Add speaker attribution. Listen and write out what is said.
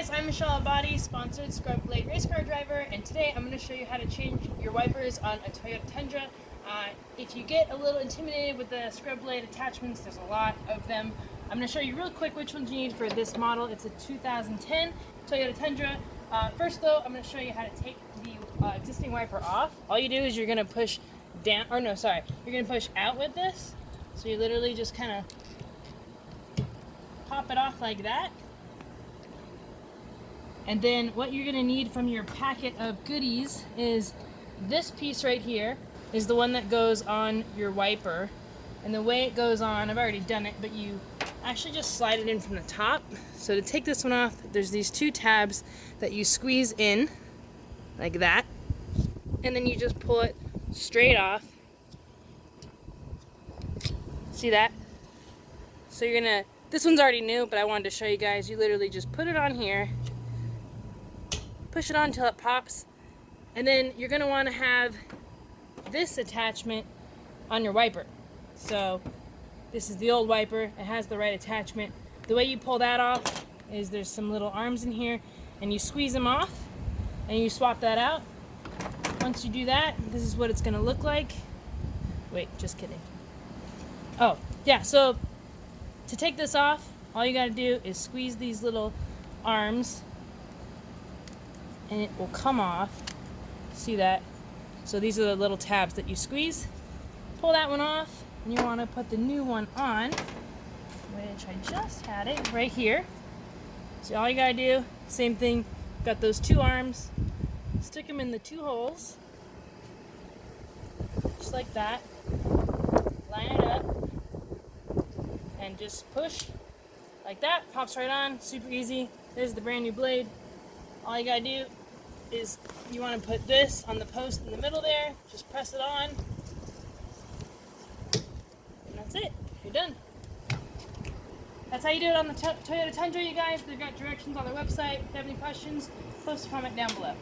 Speaker 1: guys, I'm Michelle Abadi, sponsored Scrubblade race car driver, and today I'm going to show you how to change your wipers on a Toyota Tundra. If you get a little intimidated with the Scrubblade attachments, there's a lot of them. I'm going to show you real quick which ones you need for this model. It's a 2010 Toyota Tundra. First though, I'm going to show you how to take the existing wiper off. All you do is you're going to push down, or no, sorry, you're going to push out with this. So you literally just kind of pop it off like that. And then what you're gonna need from your packet of goodies is this piece right here is the one that goes on your wiper. And the way it goes on, I've already done it, but you actually just slide it in from the top. So to take this one off, there's these two tabs that you squeeze in like that. And then you just pull it straight off. See that? So you're gonna, this one's already new, but I wanted to show you guys. You literally just put it on here, push it on until it pops, and then you're going to want to have this attachment on your wiper. So this is the old wiper. It has the right attachment. The way you pull that off is there's some little arms in here, and you squeeze them off, and you swap that out. Once you do that, this is what it's going to look like. Wait, just kidding. Oh, yeah, so to take this off, all you got to do is squeeze these little arms, and it will come off. See that? So these are the little tabs that you squeeze. Pull that one off, and you want to put the new one on, which I just had it right here. So all you gotta do, same thing, got those two arms, stick them in the two holes, just like that, line it up, and just push like that, pops right on, super easy. There's the brand new blade. All you gotta do is you want to put this on the post in the middle there, just press it on, and that's it. You're done. That's how you do it on the Toyota Tundra, you guys. They've got directions on their website. If you have any questions, post a comment down below.